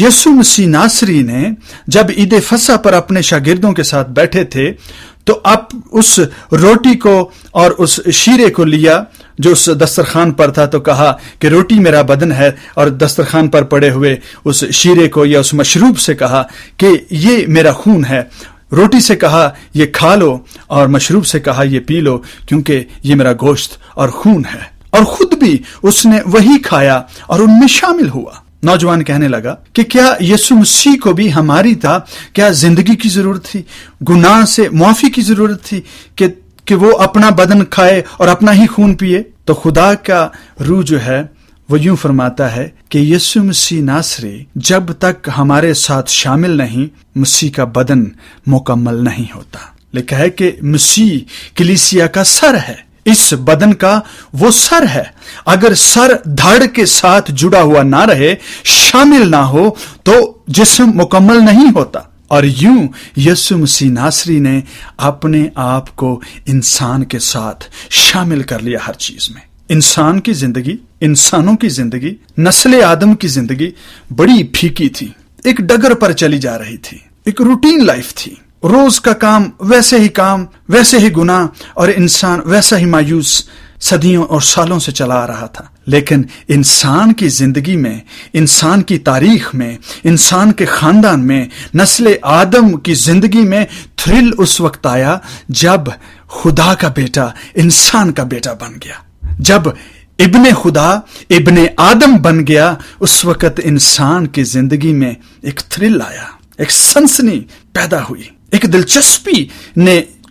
یسوع مسیح ناصری نے جب عید فصح پر اپنے شاگردوں کے ساتھ بیٹھے تھے تو اب اس روٹی کو اور اس شیرے کو لیا جو اس دسترخوان پر تھا، تو کہا کہ روٹی میرا بدن ہے، اور دسترخوان پر پڑے ہوئے اس شیرے کو یا اس مشروب سے کہا کہ یہ میرا خون ہے۔ روٹی سے کہا یہ کھا لو، اور مشروب سے کہا یہ پی لو، کیونکہ یہ میرا گوشت اور خون ہے۔ اور خود بھی اس نے وہی کھایا اور ان میں شامل ہوا۔ نوجوان کہنے لگا کہ کیا یسوع مسیح کو بھی ہماری طرح کیا زندگی کی ضرورت تھی، گناہ سے معافی کی ضرورت تھی کہ وہ اپنا بدن کھائے اور اپنا ہی خون پیے؟ تو خدا کا روح جو ہے وہ یوں فرماتا ہے کہ یسوع مسیح ناصری جب تک ہمارے ساتھ شامل نہیں، مسیح کا بدن مکمل نہیں ہوتا۔ لکھا ہے کہ مسیح کلیسیا کا سر ہے، اس بدن کا وہ سر ہے۔ اگر سر دھڑ کے ساتھ جڑا ہوا نہ رہے، شامل نہ ہو، تو جسم مکمل نہیں ہوتا۔ اور یوں یسوع مسیح ناصری نے اپنے آپ کو انسان کے ساتھ شامل کر لیا ہر چیز میں۔ انسان کی زندگی، انسانوں کی زندگی، نسل آدم کی زندگی بڑی پھیکی تھی، ایک ڈگر پر چلی جا رہی تھی، ایک روٹین لائف تھی۔ روز کا کام ویسے ہی گناہ، اور انسان ویسا ہی مایوس صدیوں اور سالوں سے چلا آ رہا تھا۔ لیکن انسان کی زندگی میں، انسان کی تاریخ میں، انسان کے خاندان میں، نسل آدم کی زندگی میں تھرل اس وقت آیا جب خدا کا بیٹا انسان کا بیٹا بن گیا۔ جب ابن خدا ابن آدم بن گیا، اس وقت انسان کی زندگی میں ایک تھرل آیا، ایک سنسنی پیدا ہوئی، ایک دلچسپی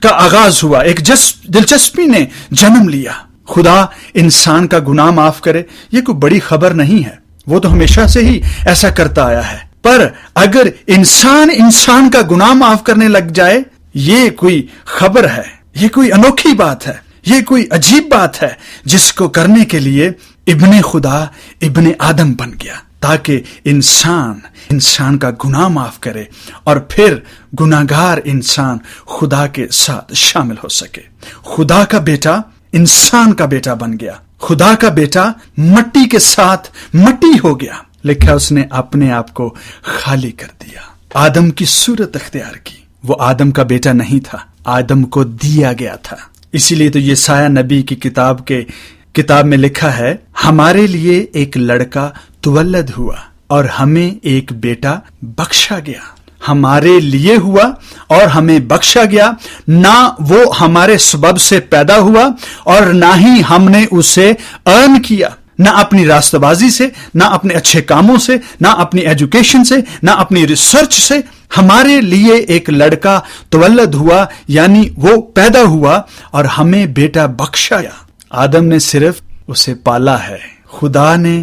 کا آغاز ہوا، ایک دلچسپی نے جنم لیا۔ خدا انسان کا گناہ معاف کرے، یہ کوئی بڑی خبر نہیں ہے، وہ تو ہمیشہ سے ہی ایسا کرتا آیا ہے۔ پر اگر انسان کا گناہ معاف کرنے لگ جائے، یہ کوئی خبر ہے، یہ کوئی انوکھی بات ہے، یہ کوئی عجیب بات ہے، جس کو کرنے کے لیے ابن خدا ابن آدم بن گیا، تاکہ انسان کا گناہ معاف کرے، اور پھر گناہگار انسان خدا کے ساتھ شامل ہو سکے۔ خدا کا بیٹا انسان کا بیٹا بن گیا، خدا کا بیٹا مٹی کے ساتھ مٹی ہو گیا۔ لکھا اس نے اپنے آپ کو خالی کر دیا، آدم کی صورت اختیار کی۔ وہ آدم کا بیٹا نہیں تھا، آدم کو دیا گیا تھا۔ اسی لیے تو یسایہ نبی کی کتاب میں لکھا ہے، ہمارے لیے ایک لڑکا تولد ہوا اور ہمیں ایک بیٹا بخشا گیا۔ ہمارے لیے ہوا اور ہمیں بخشا گیا، نہ وہ ہمارے سبب سے پیدا ہوا اور نہ ہی ہم نے اسے ارن کیا، نہ اپنی راستہ بازی سے، نہ اپنے اچھے کاموں سے، نہ اپنی ایجوکیشن سے، نہ اپنی ریسرچ سے۔ ہمارے لیے ایک لڑکا تولد ہوا، یعنی وہ پیدا ہوا اور ہمیں بیٹا بخشایا۔ آدم نے صرف اسے پالا ہے، خدا نے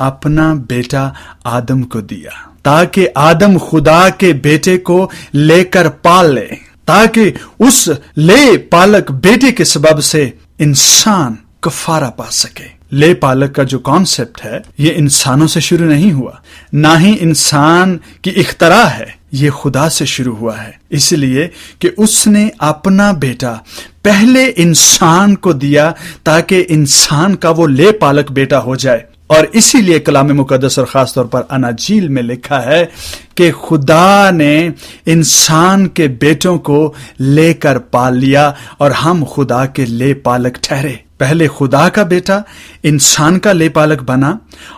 اپنا بیٹا آدم کو دیا تاکہ آدم خدا کے بیٹے کو لے کر پال لے، تاکہ اس لے پالک بیٹے کے سبب سے انسان کفارہ پا سکے۔ لے پالک کا جو کانسیپٹ ہے، یہ انسانوں سے شروع نہیں ہوا، نہ ہی انسان کی اختراع ہے، یہ خدا سے شروع ہوا ہے، اس لیے کہ اس نے اپنا بیٹا پہلے انسان کو دیا تاکہ انسان کا وہ لے پالک بیٹا ہو جائے۔ اور اسی لیے کلام مقدس اور خاص طور پر اناجیل میں لکھا ہے کہ خدا نے انسان کے بیٹوں کو لے کر پال لیا اور ہم خدا کے لے پالک ٹھہرے۔ پہلے خدا کا بیٹا انسان کا لے پالک بنا،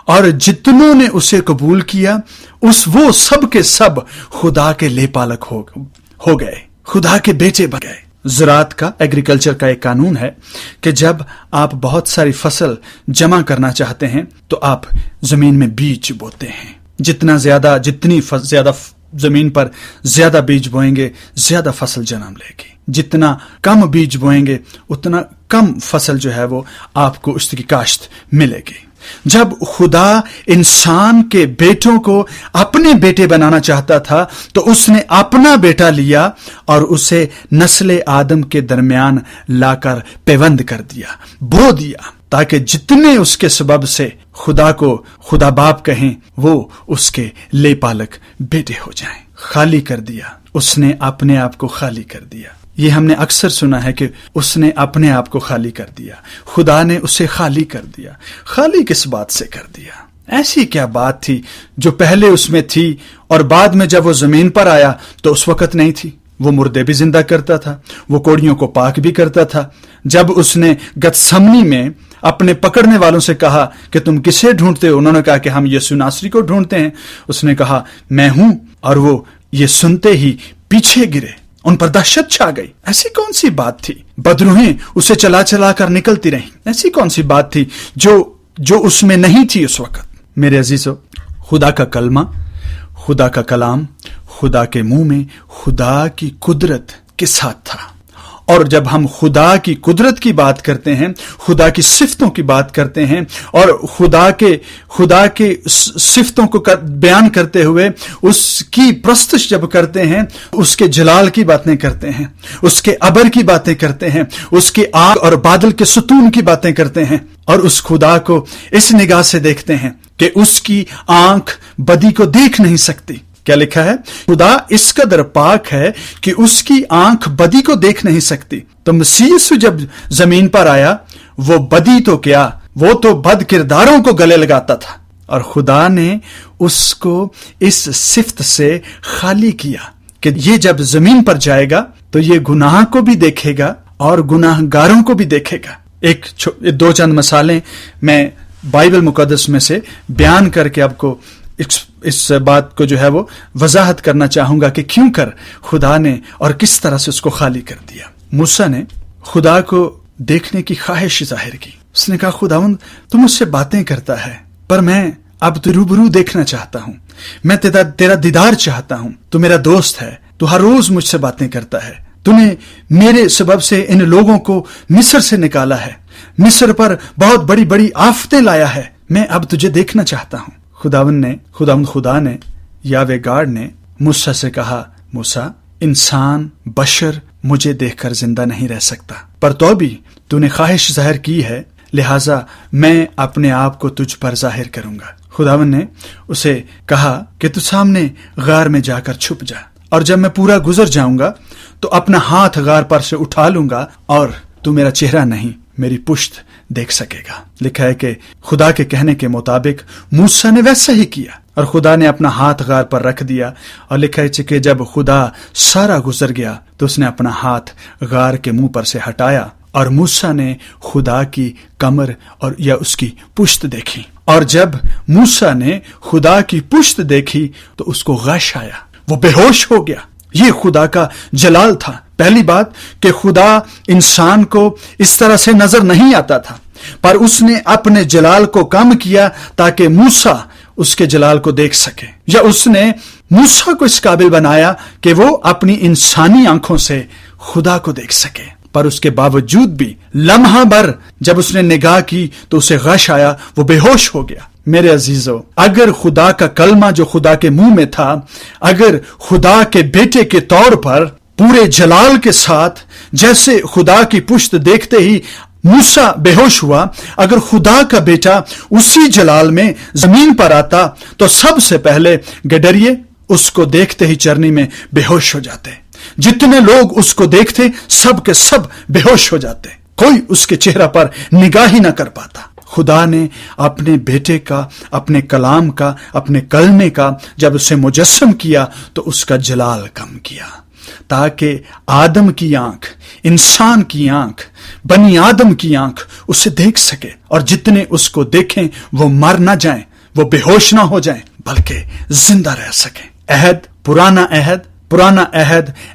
اور جتنوں نے اسے قبول کیا وہ سب کے سب خدا کے لے پالک ہو گئے، خدا کے بیٹے بن گئے۔ زراعت کا، ایگریکلچر کا ایک قانون ہے کہ جب آپ بہت ساری فصل جمع کرنا چاہتے ہیں تو آپ زمین میں بیج بوتے ہیں۔ جتنی زیادہ زمین پر زیادہ بیج بوئیں گے، زیادہ فصل جنم لے گی۔ جتنا کم بیج بوئیں گے، اتنا کم فصل جو ہے وہ آپ کو اس کی کاشت ملے گی۔ جب خدا انسان کے بیٹوں کو اپنے بیٹے بنانا چاہتا تھا تو اس نے اپنا بیٹا لیا اور اسے نسل آدم کے درمیان لا کر پیوند کر دیا، بو دیا، تاکہ جتنے اس کے سبب سے خدا کو خدا باپ کہیں، وہ اس کے لے پالک بیٹے ہو جائیں۔ خالی کر دیا، اس نے اپنے آپ کو خالی کر دیا۔ یہ ہم نے اکثر سنا ہے کہ اس نے اپنے آپ کو خالی کر دیا، خدا نے اسے خالی کر دیا۔ خالی کس بات سے کر دیا؟ ایسی کیا بات تھی جو پہلے اس میں تھی اور بعد میں جب وہ زمین پر آیا تو اس وقت نہیں تھی؟ وہ مردے بھی زندہ کرتا تھا، وہ کوڑیوں کو پاک بھی کرتا تھا۔ جب اس نے گتسمنی میں اپنے پکڑنے والوں سے کہا کہ تم کسے ڈھونڈتے ہو، انہوں نے کہا کہ ہم یسوع ناصری کو ڈھونڈتے ہیں، اس نے کہا میں ہوں، اور وہ یہ سنتے ہی پیچھے گرے، ان پر دہشت چھا گئی۔ ایسی کون سی بات تھی؟ بدروہیں اسے چلا چلا کر نکلتی رہیں۔ ایسی کون سی بات تھی جو اس میں نہیں تھی اس وقت؟ میرے عزیزو، خدا کا کلمہ، خدا کا کلام خدا کے منہ میں خدا کی قدرت کے ساتھ تھا، اور جب ہم خدا کی قدرت کی بات کرتے ہیں، خدا کی صفتوں کی بات کرتے ہیں، اور خدا کے صفتوں کو بیان کرتے ہوئے اس کی پرستش جب کرتے ہیں، اس کے جلال کی باتیں کرتے ہیں، اس کے ابر کی باتیں کرتے ہیں، اس کے آگ اور بادل کے ستون کی باتیں کرتے ہیں، اور اس خدا کو اس نگاہ سے دیکھتے ہیں کہ اس کی آنکھ بدی کو دیکھ نہیں سکتی۔ کیا لکھا ہے؟ خدا اس قدر پاک ہے کہ اس کی آنکھ بدی کو دیکھ نہیں سکتی۔ تو مسیح یسوع جب زمین پر آیا، وہ بدی تو کیا، وہ تو بد کرداروں کو گلے لگاتا تھا، اور خدا نے اس کو اس صفت سے خالی کیا کہ یہ جب زمین پر جائے گا تو یہ گناہ کو بھی دیکھے گا اور گناہ گاروں کو بھی دیکھے گا۔ دو چند مثالیں میں بائبل مقدس میں سے بیان کر کے آپ کو اس بات کو جو ہے وہ وضاحت کرنا چاہوں گا کہ کیوں کر خدا نے اور کس طرح سے اس کو خالی کر دیا۔ موسیٰ نے خدا کو دیکھنے کی خواہش ظاہر کی۔ اس نے کہا خداوند تو مجھ سے باتیں کرتا ہے، پر میں اب تو روبرو دیکھنا چاہتا ہوں، میں تیرا دیدار چاہتا ہوں، تو میرا دوست ہے، تو ہر روز مجھ سے باتیں کرتا ہے، تو نے میرے سبب سے ان لوگوں کو مصر سے نکالا ہے، مصر پر بہت بڑی بڑی آفتیں لایا ہے، میں اب تجھے دیکھنا چاہتا ہوں۔ خدا نے یاوے گاڈ نے موسیٰ سے کہا موسیٰ، انسان بشر مجھے دیکھ کر زندہ نہیں رہ سکتا، پر تو بھی تو نے خواہش ظاہر کی ہے، لہٰذا میں اپنے آپ کو تجھ پر ظاہر کروں گا۔ خداوند نے اسے کہا کہ تو سامنے غار میں جا کر چھپ جا، اور جب میں پورا گزر جاؤں گا تو اپنا ہاتھ غار پر سے اٹھا لوں گا، اور تو میرا چہرہ نہیں میری پشت دیکھ سکے گا۔ لکھا ہے کہ خدا کے کہنے کے مطابق موسیٰ نے ویسا ہی کیا، اور خدا نے اپنا ہاتھ غار پر رکھ دیا، اور لکھا ہے کہ جب خدا سارا گزر گیا تو اس نے اپنا ہاتھ غار کے منہ پر سے ہٹایا، اور موسیٰ نے خدا کی کمر اور یا اس کی پشت دیکھی، اور جب موسیٰ نے خدا کی پشت دیکھی تو اس کو غش آیا، وہ بے ہوش ہو گیا۔ یہ خدا کا جلال تھا۔ پہلی بات کہ خدا انسان کو اس طرح سے نظر نہیں آتا تھا، پر اس نے اپنے جلال کو کم کیا تاکہ موسیٰ اس کے جلال کو دیکھ سکے، یا اس نے موسیٰ کو اس قابل بنایا کہ وہ اپنی انسانی آنکھوں سے خدا کو دیکھ سکے، پر اس کے باوجود بھی لمحہ بھر جب اس نے نگاہ کی تو اسے غش آیا، وہ بے ہوش ہو گیا۔ میرے عزیزو، اگر خدا کا کلمہ جو خدا کے منہ میں تھا، اگر خدا کے بیٹے کے طور پر پورے جلال کے ساتھ جیسے خدا کی پشت دیکھتے ہی موسیٰ بے ہوش ہوا، اگر خدا کا بیٹا اسی جلال میں زمین پر آتا تو سب سے پہلے گڈریے اس کو دیکھتے ہی چرنی میں بے ہوش ہو جاتے۔ جتنے لوگ اس کو دیکھتے سب کے سب بے ہوش ہو جاتے، کوئی اس کے چہرہ پر نگاہ ہی نہ کر پاتا۔ خدا نے اپنے بیٹے کا، اپنے کلام کا، اپنے کلمے کا جب اسے مجسم کیا تو اس کا جلال کم کیا، تاکہ آدم کی آنکھ، انسان کی آنکھ، بنی آدم کی آنکھ اسے دیکھ سکے، اور جتنے اس کو دیکھیں وہ مر نہ جائیں، وہ بے ہوش نہ ہو جائیں، بلکہ زندہ رہ سکیں۔ پرانا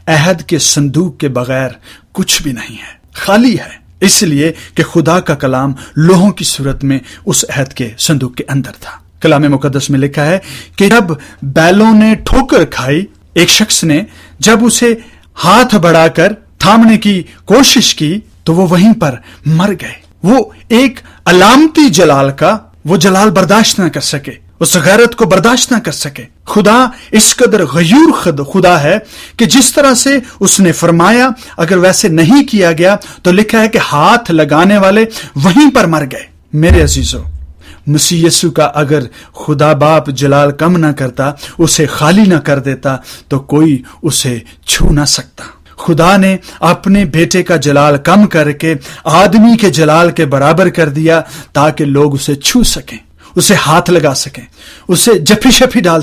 عہد کے صندوق کے بغیر کچھ بھی نہیں ہے، خالی ہے، اس لیے کہ خدا کا کلام لوہوں کی صورت میں اس عہد کے صندوق کے اندر تھا۔ کلام مقدس میں لکھا ہے کہ جب بیلوں نے ٹھوکر کھائی، ایک شخص نے جب اسے ہاتھ بڑھا کر تھامنے کی کوشش کی تو وہ وہیں پر مر گئے۔ وہ ایک علامتی جلال کا وہ جلال برداشت نہ کر سکے، اس غیرت کو برداشت نہ کر سکے۔ خدا اس قدر غیور خدا ہے کہ جس طرح سے اس نے فرمایا اگر ویسے نہیں کیا گیا تو لکھا ہے کہ ہاتھ لگانے والے وہیں پر مر گئے۔ میرے عزیزو، مسیح یسوع کا اگر خدا باپ جلال کم نہ کرتا، اسے خالی نہ کر دیتا تو کوئی اسے چھو نہ سکتا۔ خدا نے اپنے بیٹے کا جلال کم کر کے آدمی کے جلال کے برابر کر دیا تاکہ لوگ اسے چھو سکیں، اسے ہاتھ لگا سکیں، اسے جفی شفی ڈال